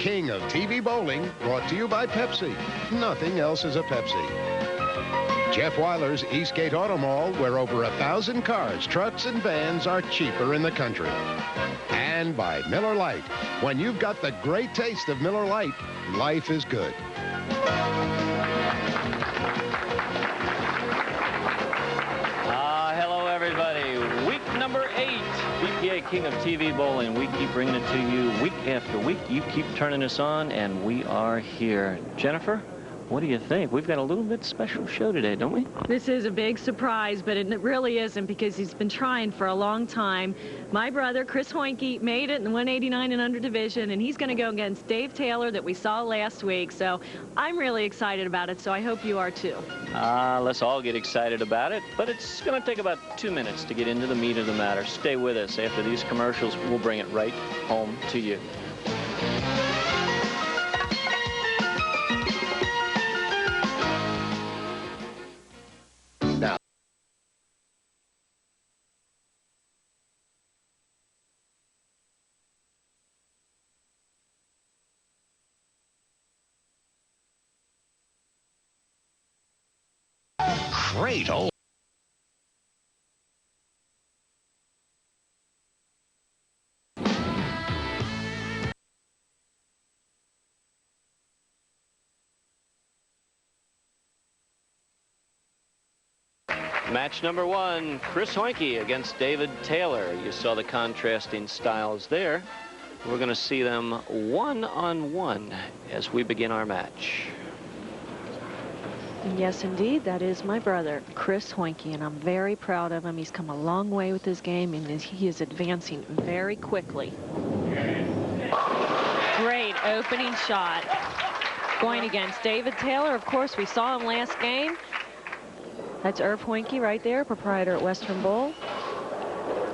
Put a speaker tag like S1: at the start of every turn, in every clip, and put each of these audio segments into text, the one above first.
S1: king of TV bowling, brought to you by Pepsi. Nothing else is a Pepsi. Jeff Weiler's Eastgate Auto Mall, where over 1,000 cars, trucks, and vans are cheaper in the country. And by Miller Lite. When you've got the great taste of Miller Lite, life is good.
S2: Hello, everybody. Week number 8, BPA King of TV Bowling. We keep bringing it to you week after week. You keep turning us on, and we are here. Jennifer, what do you think? We've got a little bit special show today, don't we?
S3: This is a big surprise, but it really isn't, because he's been trying for a long time. My brother, Chris Hoinke, made it in the 189 and under division, and he's going to go against Dave Taylor that we saw last week. So I'm really excited about it, so I hope you are too.
S2: Let's all get excited about it, but it's going to take about 2 minutes to get into the meat of the matter. Stay with us. After these commercials, we'll bring it right home to you.
S1: Great old.
S2: Match number 1, Chris Hoinke against David Taylor. You saw the contrasting styles there. We're going to see them one-on-one as we begin our match.
S3: Yes, indeed, that is my brother, Chris Hoinke, and I'm very proud of him. He's come a long way with his game, and he is advancing very quickly. Great opening shot. Going against David Taylor. Of course, we saw him last game. That's Irv Hoinke right there, proprietor at Western Bowl.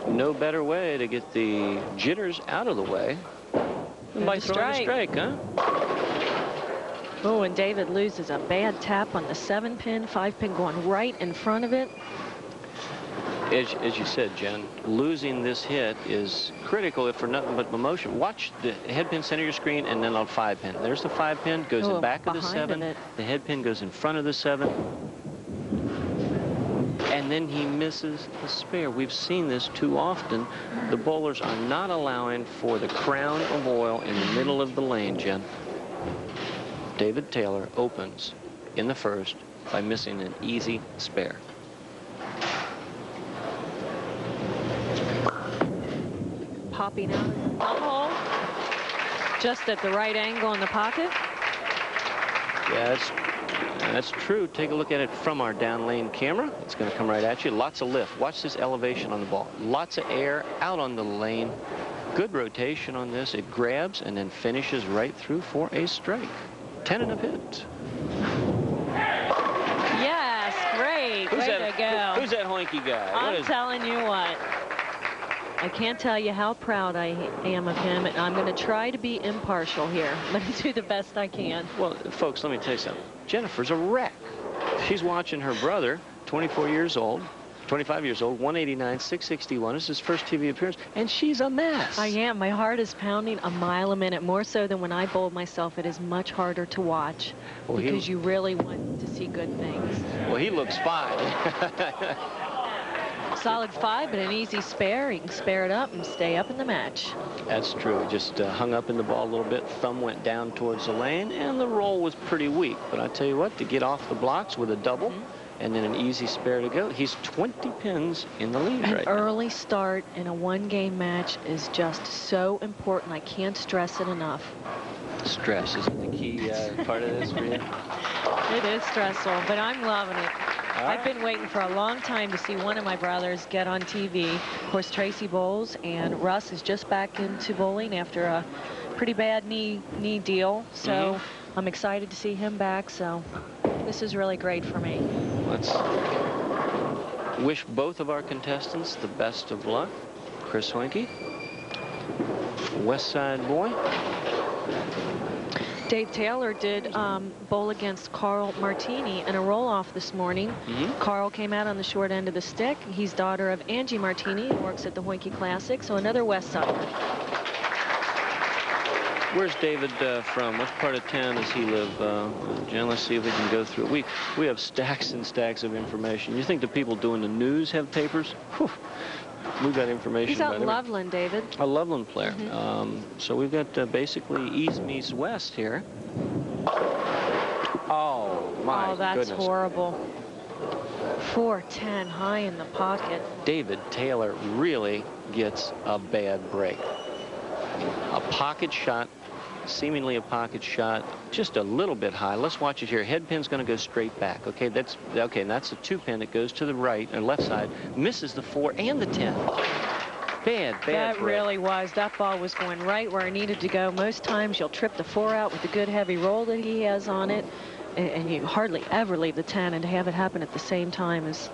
S2: No better way to get the jitters out of the way than by throwing a strike, huh?
S3: Oh, and David loses a bad tap on the 7-pin, 5-pin going right in front of it.
S2: As you said, Jen, losing this hit is critical if for nothing but motion. Watch the head pin center your screen and then on 5-pin. There's the 5-pin, goes in back of the 7. The head pin goes in front of the 7. And then he misses the spare. We've seen this too often. The bowlers are not allowing for the crown of oil in the middle of the lane, Jen. David Taylor opens in the first by missing an easy spare.
S3: Popping out of the thumb hole. Just at the right angle in the pocket.
S2: Yeah, that's true. Take a look at it from our down lane camera. It's going to come right at you. Lots of lift. Watch this elevation on the ball. Lots of air out on the lane. Good rotation on this. It grabs and then finishes right through for a strike. 10 and a bit.
S3: Yes, great. Way to go.
S2: Who's that Hoinke guy?
S3: I'm telling you what. I can't tell you how proud I am of him, and I'm going to try to be impartial here. Let me do the best I can.
S2: Well, folks, let me tell you something. Jennifer's a wreck. She's watching her brother, 25 years old, 189, 661. This is his first TV appearance, and she's a mess.
S3: I am. My heart is pounding a mile a minute, more so than when I bowled myself. It is much harder to watch because you really want to see good things.
S2: Well, he looks fine.
S3: Solid 5, but an easy spare. He can spare it up and stay up in the match.
S2: That's true. Just hung up in the ball a little bit. Thumb went down towards the lane, and the roll was pretty weak. But I tell you what, to get off the blocks with a double and then an easy spare to go, he's 20 pins in the lead right now.
S3: An early start in a one-game match is just so important. I can't stress it enough.
S2: Stress is the key part of this for you?
S3: It is stressful, but I'm loving it. I've been waiting for a long time to see one of my brothers get on TV. Of course, Tracy bowls, and Russ is just back into bowling after a pretty bad knee deal. So I'm excited to see him back. So this is really great for me.
S2: Let's wish both of our contestants the best of luck. Chris Hoinke, West Side boy.
S3: Dave Taylor did bowl against Carl Martini in a roll-off this morning. Carl came out on the short end of the stick. He's daughter of Angie Martini, who works at the Hoinke Classic, so another West Sider.
S2: Where's David from? Which part of town does he live? Jen, let's see if we can go through it. We have stacks and stacks of information. You think the people doing the news have papers? Whew. We've got information.
S3: He's out in Loveland, David.
S2: A Loveland player. So we've got basically east meets west here. Oh, my goodness.
S3: Oh, that's horrible. 410 high in the pocket.
S2: David Taylor really gets a bad break. A pocket shot, seemingly a pocket shot, just a little bit high. Let's watch it here. Head pin's going to go straight back. Okay, that's okay. And that's the 2 pin that goes to the right and left side. Misses the 4 and the 10. Bad
S3: That
S2: break.
S3: really was. That ball was going right where it needed to go. Most times you'll trip the 4 out with the good heavy roll that he has on it, and you hardly ever leave the 10, and to have it happen at the same time is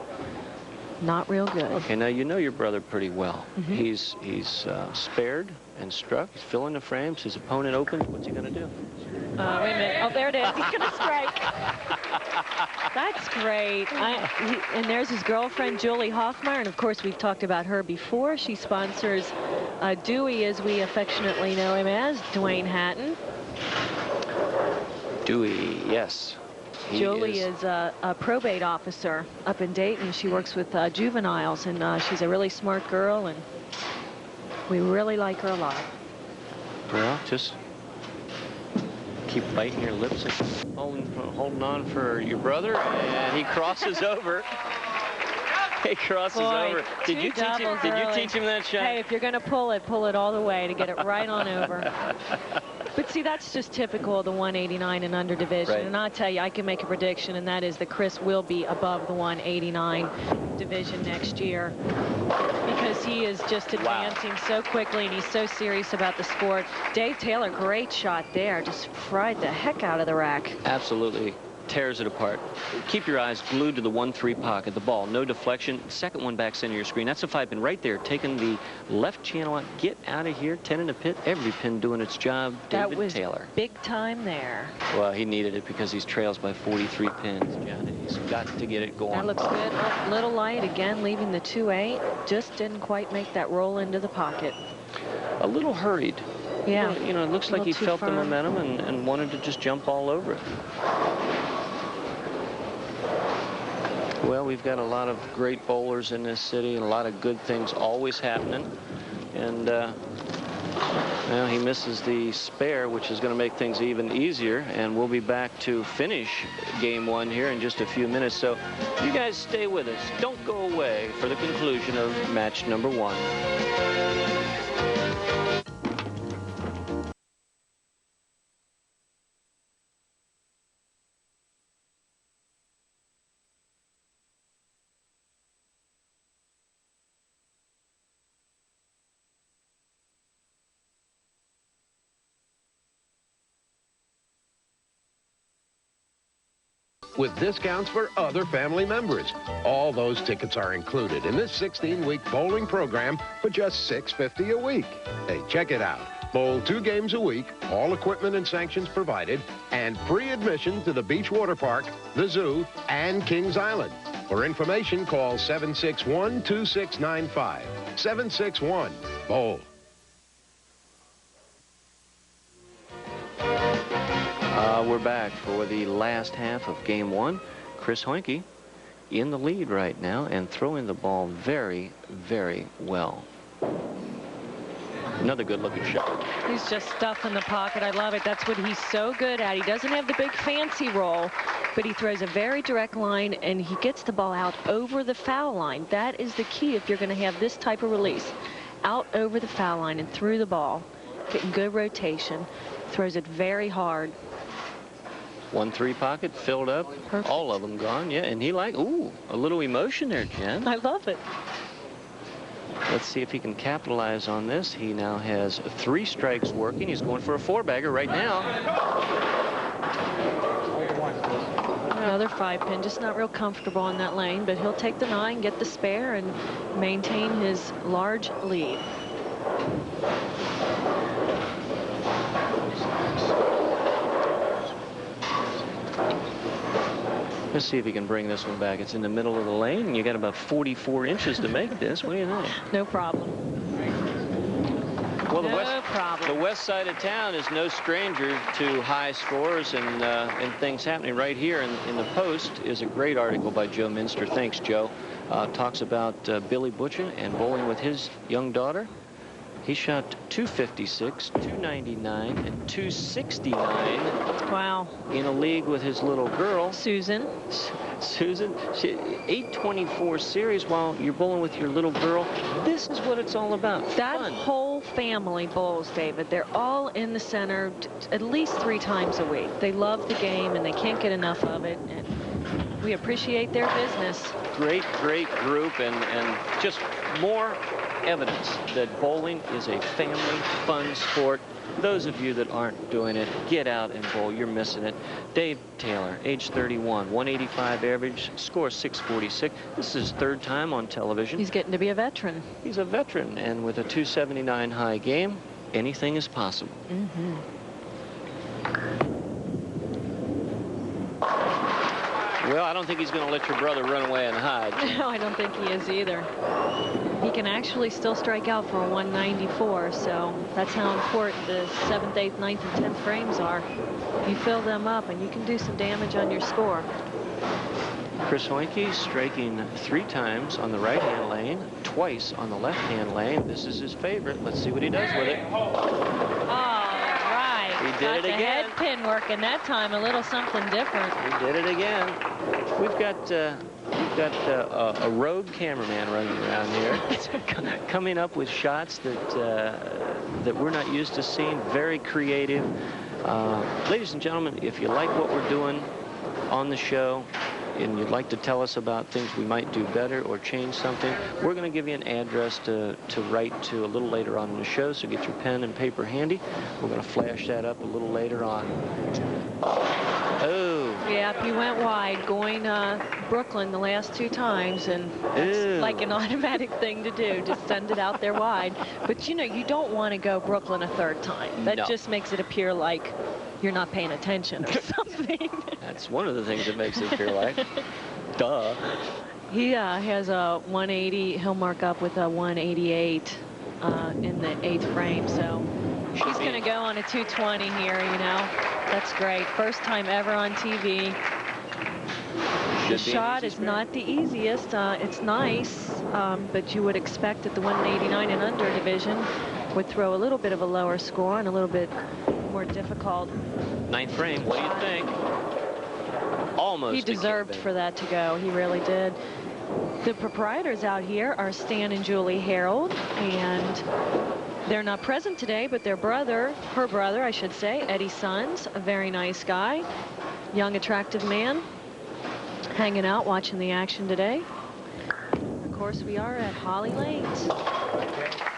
S3: not real good.
S2: Okay, now you know your brother pretty well. He's spared and struck. He's filling the frames. His opponent opens. What's he going to do?
S3: Wait a minute. Oh, there it is. He's going to strike. That's great. And there's his girlfriend, Julie Hoffmeyer. And, of course, we've talked about her before. She sponsors Dewey, as we affectionately know him as, Dwayne Hatton.
S2: Dewey, yes.
S3: Julie is a probate officer up in Dayton. She works with juveniles, and she's a really smart girl, and we really like her a lot.
S2: Well, just keep biting your lips and holding on for your brother, and he crosses over. He crosses over. Did you teach him that shot?
S3: Hey, if you're going to pull it all the way to get it right on over. But see, that's just typical of the 189 and under division.
S2: Right.
S3: And I'll tell you, I can make a prediction, and that is that Chris will be above the 189 division next year, because he is just advancing so quickly, and he's so serious about the sport. Dave Taylor, great shot there. Just fried the heck out of the rack.
S2: Absolutely. Tears it apart. Keep your eyes glued to the 1-3 pocket. The ball, no deflection. Second one back center of your screen. That's a 5 pin right there. Taking the left channel out. Get out of here. 10 in the pit. Every pin doing its job. David Taylor.
S3: Big time there.
S2: Well, he needed it because he's trails by 43 pins, John. He's got to get it going.
S3: That looks good. A little light again, leaving the 2-8. Just didn't quite make that roll into the pocket.
S2: A little hurried.
S3: Yeah.
S2: You know, it looks like he felt the momentum and wanted to just jump all over it. Well, we've got a lot of great bowlers in this city, and a lot of good things always happening. And well, he misses the spare, which is going to make things even easier. And we'll be back to finish game 1 here in just a few minutes. So you guys stay with us. Don't go away for the conclusion of match number 1.
S1: with discounts for other family members. All those tickets are included in this 16-week bowling program for just $6.50 a week. Hey, check it out. Bowl 2 games a week, all equipment and sanctions provided, and free admission to the Beach Water Park, the Zoo, and Kings Island. For information, call 761-2695. 761-BOWL.
S2: We're back for the last half of game 1. Chris Hoinke in the lead right now and throwing the ball very, very well. Another good-looking shot.
S3: He's just stuffing the pocket. I love it. That's what he's so good at. He doesn't have the big fancy roll, but he throws a very direct line, and he gets the ball out over the foul line. That is the key if you're going to have this type of release. Out over the foul line and through the ball. Getting good rotation. Throws it very hard.
S2: 1-3 pocket filled up.
S3: Perfect.
S2: All of them gone. Yeah, and he ooh, a little emotion there, Jen.
S3: I love it.
S2: Let's see if he can capitalize on this. He now has 3 strikes working. He's going for a 4-bagger right now.
S3: Another 5-pin, just not real comfortable on that lane, but he'll take the 9, get the spare, and maintain his large lead.
S2: Let's see if he can bring this one back. It's in the middle of the lane, and you got about 44 inches to make this. What do you think?
S3: No problem.
S2: Well, the
S3: no
S2: West
S3: problem.
S2: The west side of town is no stranger to high scores and things happening. Right here in the Post is a great article by Joe Minster. Thanks, Joe. Talks about Billy Butchen and bowling with his young daughter. He shot 256, 299, and 269.
S3: Wow.
S2: In a league with his little girl.
S3: Susan.
S2: Susan, 824 series while you're bowling with your little girl. This is what it's all about.
S3: That
S2: Fun.
S3: whole family bowls, David. They're all in the center at least 3 times a week. They love the game, and they can't get enough of it. And we appreciate their business.
S2: Great, great group, and just more evidence that bowling is a family fun sport. Those of you that aren't doing it, get out and bowl. You're missing it. Dave Taylor, age 31, 185 average, score 646. This is his 3rd time on television.
S3: He's getting to be a veteran.
S2: He's a veteran, and with a 279 high game, anything is possible.
S3: Mm-hmm.
S2: Well, I don't think he's going to let your brother run away and hide.
S3: No, I don't think he is either. He can actually still strike out for a 194, so that's how important the 7th, 8th, 9th, and 10th frames are. You fill them up, and you can do some damage on your score.
S2: Chris Hoinke striking 3 times on the right-hand lane, twice on the left-hand lane. This is his favorite. Let's see what he does with it. He did it again.
S3: Head pin working that time, a little something different.
S2: He did it again. We've got a rogue cameraman running around here, coming up with shots that we're not used to seeing. Very creative. Ladies and gentlemen, if you like what we're doing on the show, and you'd like to tell us about things we might do better or change something, we're going to give you an address to write to a little later on in the show, so get your pen and paper handy. We're going to flash that up a little later on. Oh.
S3: Yeah, he went wide, going Brooklyn the last 2 times, and it's like an automatic thing to do, just send it out there wide. But, you know, you don't want to go Brooklyn a 3rd time. That just makes it appear like you're not paying attention or something.
S2: That's one of the things that makes it appear like. Duh.
S3: He has a 180. He'll mark up with a 188 in the 8th frame. So he's going to go on a 220 here, you know. That's great. First time ever on TV. The shot is not the easiest. It's nice, but you would expect that the 189 and under division would throw a little bit of a lower score and a little bit more difficult.
S2: 9th frame. What do you think? Almost.
S3: He deserved for that to go. He really did. The proprietors out here are Stan and Julie Harold, and they're not present today, but their brother, her brother, I should say, Eddie Sons, a very nice guy, young, attractive man, hanging out, watching the action today. Of course, we are at Holly Lanes.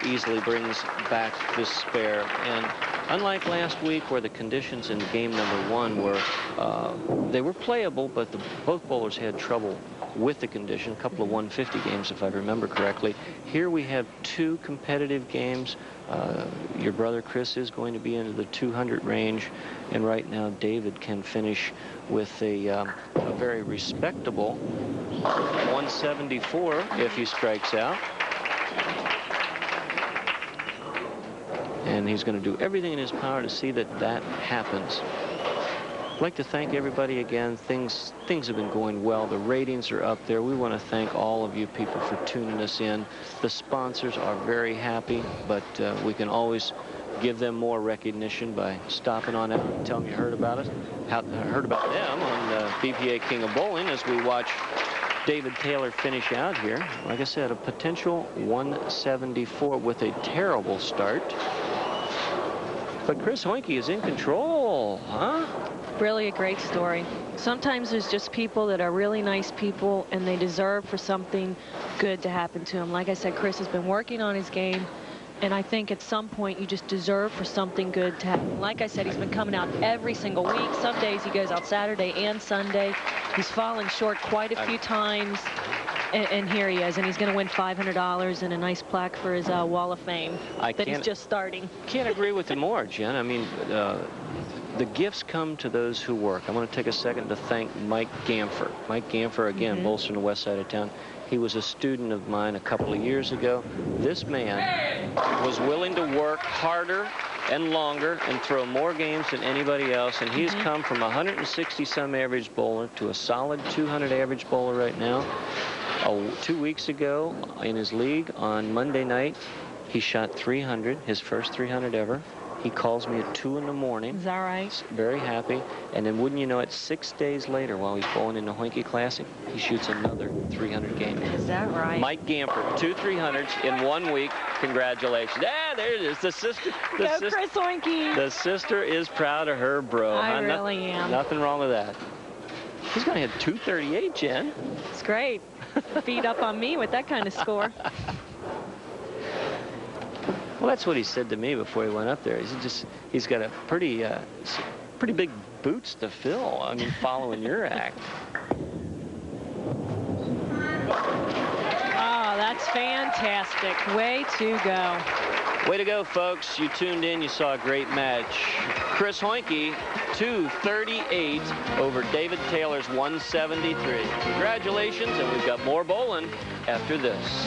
S2: Easily brings back this spare, and unlike last week where the conditions in game number 1 were they were playable, but both bowlers had trouble with the condition, a couple of 150 games if I remember correctly. Here we have 2 competitive games. Your brother Chris is going to be into the 200 range, and right now David can finish with a very respectable 174 if he strikes out. And he's going to do everything in his power to see that that happens. I'd like to thank everybody again. Things have been going well. The ratings are up there. We want to thank all of you people for tuning us in. The sponsors are very happy, but we can always give them more recognition by stopping on out and telling you heard about us. Heard about them on BPA King of Bowling as we watch David Taylor finish out here. Like I said, a potential 174 with a terrible start. But Chris Hoinke is in control, huh?
S3: Really a great story. Sometimes there's just people that are really nice people, and they deserve for something good to happen to them. Like I said, Chris has been working on his game, and I think at some point you just deserve for something good to happen. Like I said, he's been coming out every single week. Some days he goes out Saturday and Sunday. He's fallen short quite a few times. And here he is, and he's going to win $500 and a nice plaque for his Wall of Fame that he's just starting.
S2: Can't agree with him more, Jen. I mean, the gifts come to those who work. I want to take a second to thank Mike Gamfer. Mike Gamfer, again, bolstering the west side of town. He was a student of mine a couple of years ago. This man was willing to work harder and longer and throw more games than anybody else, and he's come from 160-some average bowler to a solid 200 average bowler right now. 2 weeks ago in his league on Monday night, he shot 300, his first 300 ever. He calls me at 2 in the morning.
S3: Is that right?
S2: Very happy. And then wouldn't you know it, 6 days later, while he's bowling in the Hoinke Classic, he shoots another 300 game.
S3: Is that right?
S2: Mike Gampert, 2 300s in 1 week. Congratulations. Ah, there it is. The sister.
S3: Go Chris Hoinke.
S2: The sister is proud of her bro.
S3: I really am.
S2: Nothing wrong with that. He's going to hit 238, Jen.
S3: It's great. Beat up on me with that kind of score.
S2: Well, that's what he said to me before he went up there. He's got a pretty big boots to fill. I mean, following your act.
S3: Oh, that's fantastic. Way to go.
S2: Way to go, folks. You tuned in. You saw a great match. Chris Hoinke, 238 over David Taylor's 173. Congratulations, and we've got more bowling after this.